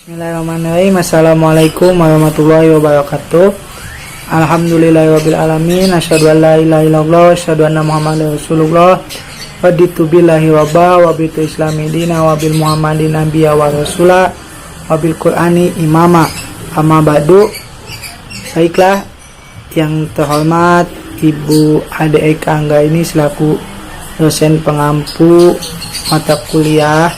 Bismillahirrahmanirrahim. Assalamualaikum warahmatullahi wabarakatuh. Alhamdulillahirabbil alamin. Asyhadu an la ilaha illallah wa asyhadu anna Muhammadar Rasulullah. Raditu billahi rabba wa bitu islami dina wa bil Muhammadin nabiyya wa rasula wa bil Qur'ani imama. Amma ba'du. Baiklah, yang terhormat Ibu Ade Eka Angga ini selaku dosen pengampu mata kuliah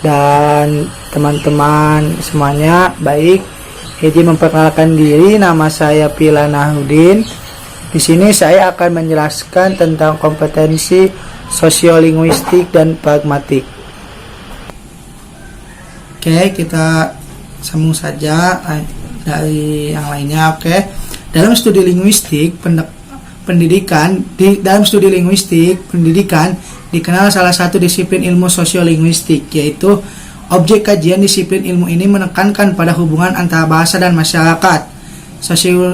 dan teman-teman semuanya, baik, izin memperkenalkan diri. Nama saya Pila Nahudin. Di sini saya akan menjelaskan tentang kompetensi sosiolinguistik dan pragmatik. Oke, kita sambung saja dari yang lainnya. Oke, dalam studi linguistik pendidikan dikenal salah satu disiplin ilmu sosiolinguistik, yaitu objek kajian disiplin ilmu ini menekankan pada hubungan antara bahasa dan masyarakat.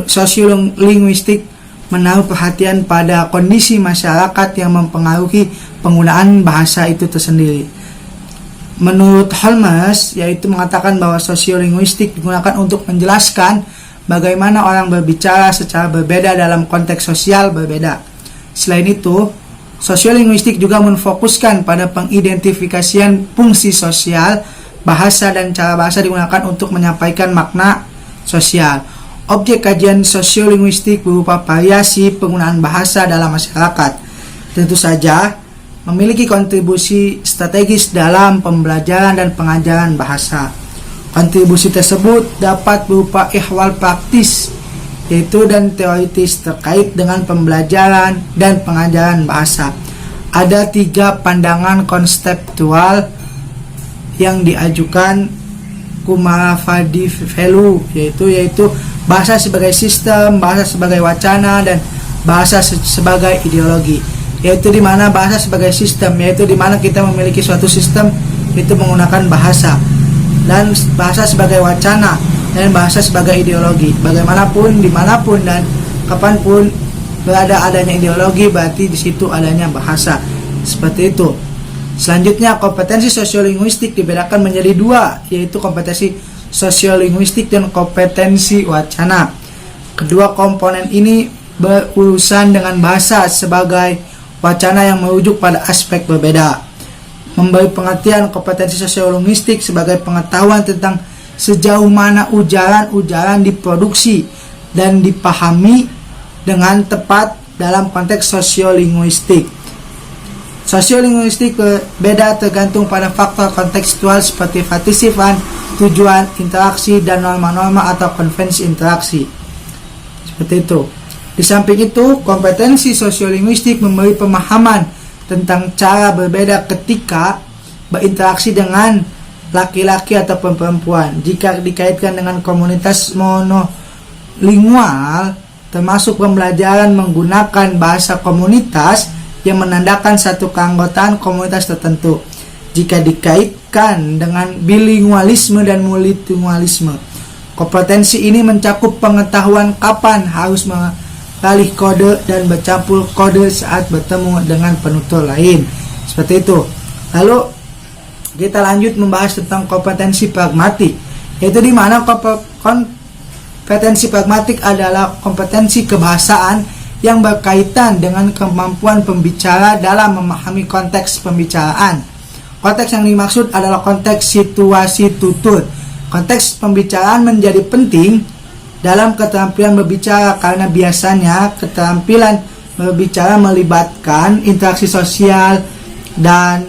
Sosiolinguistik menaruh perhatian pada kondisi masyarakat yang mempengaruhi penggunaan bahasa itu tersendiri. Menurut Holmes, yaitu mengatakan bahwa sosiolinguistik digunakan untuk menjelaskan bagaimana orang berbicara secara berbeda dalam konteks sosial berbeda. Selain itu, sosiolinguistik juga memfokuskan pada pengidentifikasian fungsi sosial bahasa dan cara bahasa digunakan untuk menyampaikan makna sosial. Objek kajian sosiolinguistik berupa variasi penggunaan bahasa dalam masyarakat. Tentu saja memiliki kontribusi strategis dalam pembelajaran dan pengajaran bahasa. Kontribusi tersebut dapat berupa ihwal praktis, yaitu dan teoritis terkait dengan pembelajaran dan pengajaran bahasa. Ada 3 pandangan konseptual yang diajukan Kumarafadivelu, yaitu bahasa sebagai sistem, bahasa sebagai wacana, dan bahasa sebagai ideologi. Yaitu di mana bahasa sebagai sistem, yaitu di mana kita memiliki suatu sistem itu menggunakan bahasa, dan bahasa sebagai wacana dan bahasa sebagai ideologi. Bagaimanapun, dimanapun, dan kapanpun berada adanya ideologi, berarti di situ adanya bahasa. Seperti itu. Selanjutnya, kompetensi sosiolinguistik dibedakan menjadi 2, yaitu kompetensi sosiolinguistik dan kompetensi wacana. Kedua komponen ini berurusan dengan bahasa sebagai wacana yang merujuk pada aspek berbeda. Memberi pengertian kompetensi sosiolinguistik sebagai pengetahuan tentang sejauh mana ujaran-ujaran diproduksi dan dipahami dengan tepat dalam konteks sosiolinguistik. Sosiolinguistik berbeda tergantung pada faktor kontekstual seperti partisipasi, tujuan, interaksi, dan norma-norma atau konvensi interaksi. Seperti itu. Di samping itu, kompetensi sosiolinguistik memberi pemahaman tentang cara berbeda ketika berinteraksi dengan laki-laki ataupun perempuan. Jika dikaitkan dengan komunitas monolingual, termasuk pembelajaran menggunakan bahasa komunitas yang menandakan satu keanggotaan komunitas tertentu. Jika dikaitkan dengan bilingualisme dan multilingualisme, kompetensi ini mencakup pengetahuan kapan harus mengalih kode dan bercampur kode saat bertemu dengan penutur lain. Seperti itu. Lalu kita lanjut membahas tentang kompetensi pragmatik, yaitu di mana kompetensi pragmatik adalah kompetensi kebahasaan yang berkaitan dengan kemampuan pembicara dalam memahami konteks pembicaraan. Konteks yang dimaksud adalah konteks situasi tutur. Konteks pembicaraan menjadi penting dalam keterampilan berbicara karena biasanya keterampilan berbicara melibatkan interaksi sosial dan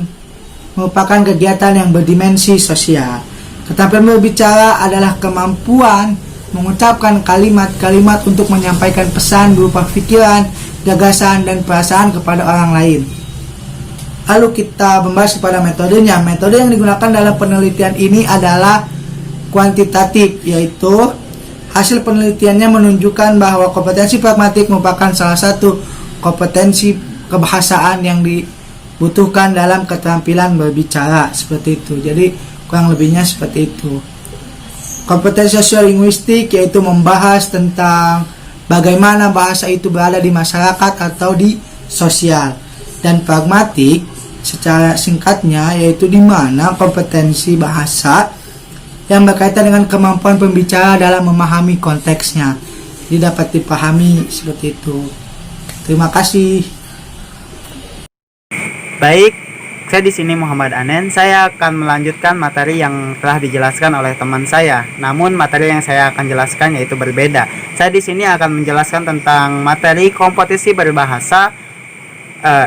merupakan kegiatan yang berdimensi sosial. Keterampilan berbicara adalah kemampuan mengucapkan kalimat-kalimat untuk menyampaikan pesan berupa pikiran, gagasan, dan perasaan kepada orang lain. Lalu kita membahas kepada metodenya. Metode yang digunakan dalam penelitian ini adalah kuantitatif, yaitu hasil penelitiannya menunjukkan bahwa kompetensi pragmatik merupakan salah satu kompetensi kebahasaan yang dibutuhkan dalam keterampilan berbicara. Seperti itu. Jadi kurang lebihnya seperti itu. Kompetensi sosiolinguistik yaitu membahas tentang bagaimana bahasa itu berada di masyarakat atau di sosial. Dan pragmatik secara singkatnya yaitu di mana kompetensi bahasa yang berkaitan dengan kemampuan pembicara dalam memahami konteksnya. Jadi dapat dipahami seperti itu. Terima kasih. Baik, saya di sini Muhammad Anen. Saya akan melanjutkan materi yang telah dijelaskan oleh teman saya. Namun materi yang saya akan jelaskan yaitu berbeda. Saya di sini akan menjelaskan tentang materi kompetisi berbahasa.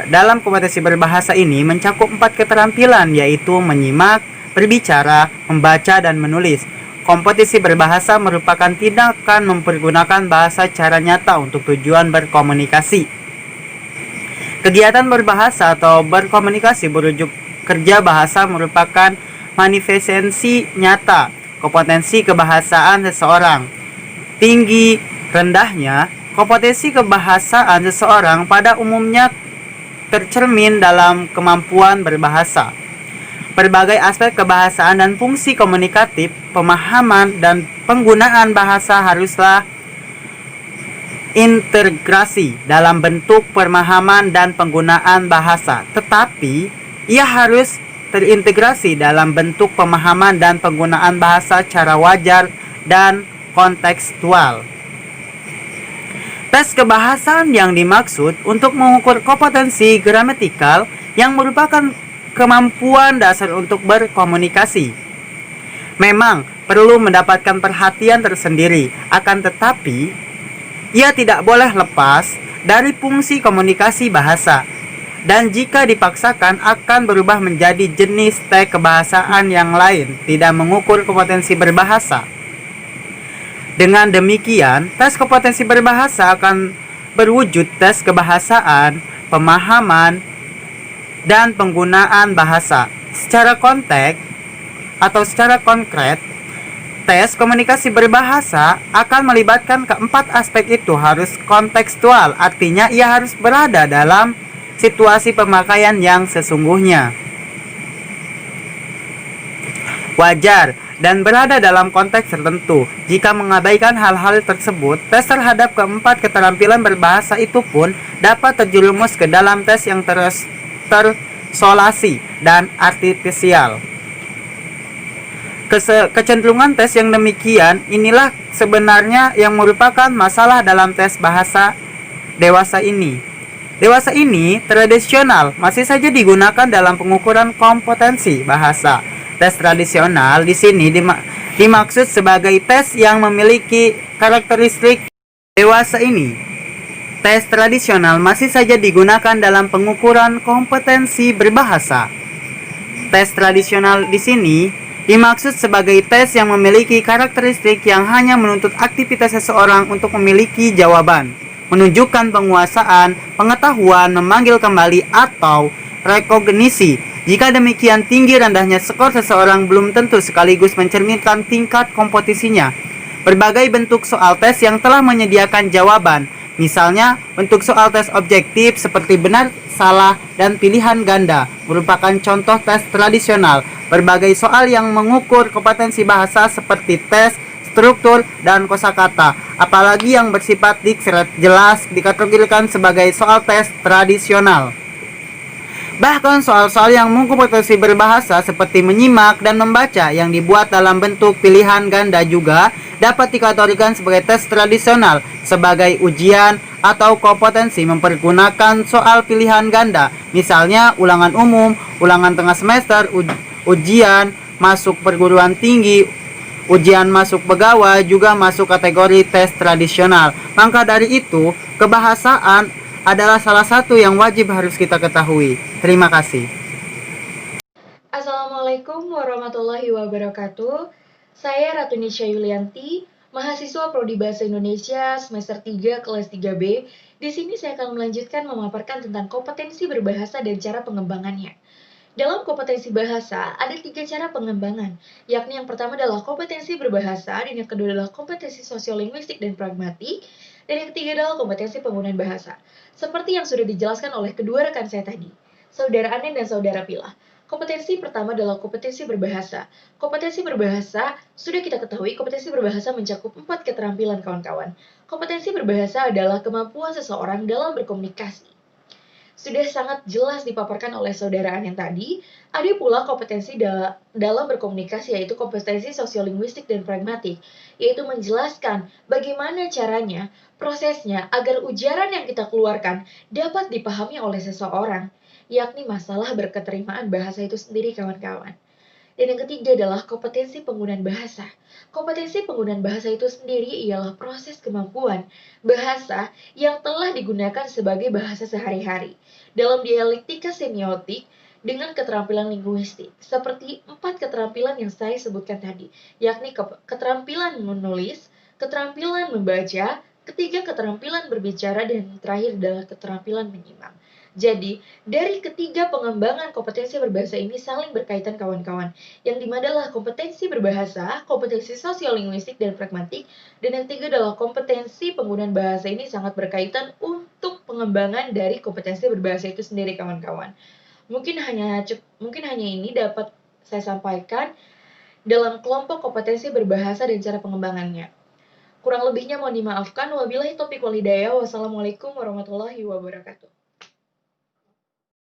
Dalam kompetisi berbahasa ini mencakup 4 keterampilan, yaitu menyimak, berbicara, membaca, dan menulis. Kompetisi berbahasa merupakan tindakan mempergunakan bahasa secara nyata untuk tujuan berkomunikasi. Kegiatan berbahasa atau berkomunikasi berujuk kerja bahasa merupakan manifestasi nyata kompetensi kebahasaan seseorang. Tinggi rendahnya kompetensi kebahasaan seseorang pada umumnya tercermin dalam kemampuan berbahasa. Berbagai aspek kebahasaan dan fungsi komunikatif, pemahaman, dan penggunaan bahasa haruslah integrasi dalam bentuk pemahaman dan penggunaan bahasa. Tetapi, ia harus terintegrasi dalam bentuk pemahaman dan penggunaan bahasa secara wajar dan kontekstual. Tes kebahasaan yang dimaksud untuk mengukur kompetensi gramatikal yang merupakan kemampuan dasar untuk berkomunikasi. Memang perlu mendapatkan perhatian tersendiri, akan tetapi ia tidak boleh lepas dari fungsi komunikasi bahasa, dan jika dipaksakan akan berubah menjadi jenis tes kebahasaan yang lain, tidak mengukur kompetensi berbahasa. Dengan demikian, tes kompetensi berbahasa akan berwujud tes kebahasaan, pemahaman, dan penggunaan bahasa. Secara konteks atau secara konkret, tes komunikasi berbahasa akan melibatkan keempat aspek itu harus kontekstual, artinya ia harus berada dalam situasi pemakaian yang sesungguhnya, wajar, dan berada dalam konteks tertentu. Jika mengabaikan hal-hal tersebut, tes terhadap keempat keterampilan berbahasa itu pun dapat terjerumus ke dalam tes yang tersolasi dan artifisial. Kecenderungan tes yang demikian inilah sebenarnya yang merupakan masalah dalam tes bahasa dewasa ini. Dewasa ini tradisional masih saja digunakan dalam pengukuran kompetensi bahasa. Tes tradisional di sini dimaksud sebagai tes yang memiliki karakteristik dewasa ini. Tes tradisional masih saja digunakan dalam pengukuran kompetensi berbahasa. Tes tradisional di sini dimaksud sebagai tes yang memiliki karakteristik yang hanya menuntut aktivitas seseorang untuk memiliki jawaban, menunjukkan penguasaan, pengetahuan, memanggil kembali, atau rekognisi. Jika demikian, tinggi rendahnya skor seseorang belum tentu sekaligus mencerminkan tingkat kompetisinya. Berbagai bentuk soal tes yang telah menyediakan jawaban, misalnya bentuk soal tes objektif seperti benar, salah, dan pilihan ganda, merupakan contoh tes tradisional. Berbagai soal yang mengukur kompetensi bahasa seperti tes struktur dan kosakata, apalagi yang bersifat diksret jelas, dikategorikan sebagai soal tes tradisional. Bahkan soal-soal yang mengukur kompetensi berbahasa seperti menyimak dan membaca yang dibuat dalam bentuk pilihan ganda juga dapat dikategorikan sebagai tes tradisional sebagai ujian atau kompetensi mempergunakan soal pilihan ganda, misalnya ulangan umum, ulangan tengah semester, ujian masuk perguruan tinggi, ujian masuk pegawai juga masuk kategori tes tradisional. Maka dari itu, kebahasaan adalah salah satu yang wajib harus kita ketahui. Terima kasih. Assalamualaikum warahmatullahi wabarakatuh. Saya Ratu Nisha Yulianti, mahasiswa Prodi Bahasa Indonesia semester 3 kelas 3B. Di sini saya akan melanjutkan memaparkan tentang kompetensi berbahasa dan cara pengembangannya. Dalam kompetensi bahasa, ada 3 cara pengembangan, yakni yang pertama adalah kompetensi berbahasa, dan yang kedua adalah kompetensi sosiolinguistik dan pragmatik, dan yang ketiga adalah kompetensi penggunaan bahasa. Seperti yang sudah dijelaskan oleh kedua rekan saya tadi, Saudara Anen dan Saudara Pilah. Kompetensi pertama adalah kompetensi berbahasa. Kompetensi berbahasa, sudah kita ketahui kompetensi berbahasa mencakup 4 keterampilan kawan-kawan. Kompetensi berbahasa adalah kemampuan seseorang dalam berkomunikasi. Sudah sangat jelas dipaparkan oleh saudara yang tadi, ada pula kompetensi dalam berkomunikasi, yaitu kompetensi sosiolinguistik dan pragmatik, yaitu menjelaskan bagaimana caranya, prosesnya agar ujaran yang kita keluarkan dapat dipahami oleh seseorang, yakni masalah berketerimaan bahasa itu sendiri kawan-kawan. Dan yang ketiga adalah kompetensi penggunaan bahasa. Kompetensi penggunaan bahasa itu sendiri ialah proses kemampuan bahasa yang telah digunakan sebagai bahasa sehari-hari dalam dialektika semiotik dengan keterampilan linguistik, seperti 4 keterampilan yang saya sebutkan tadi, yakni keterampilan menulis, keterampilan membaca, ketiga keterampilan berbicara, dan terakhir adalah keterampilan menyimak. Jadi, dari ketiga pengembangan kompetensi berbahasa ini saling berkaitan kawan-kawan, yang dimana adalah kompetensi berbahasa, kompetensi sosiolinguistik dan pragmatik, dan yang ketiga adalah kompetensi penggunaan bahasa ini sangat berkaitan untuk pengembangan dari kompetensi berbahasa itu sendiri kawan-kawan. Mungkin hanya ini dapat saya sampaikan dalam kelompok kompetensi berbahasa dan cara pengembangannya. Kurang lebihnya mohon dimaafkan. Wabillahi taufiq wal hidayah. Wassalamualaikum warahmatullahi wabarakatuh.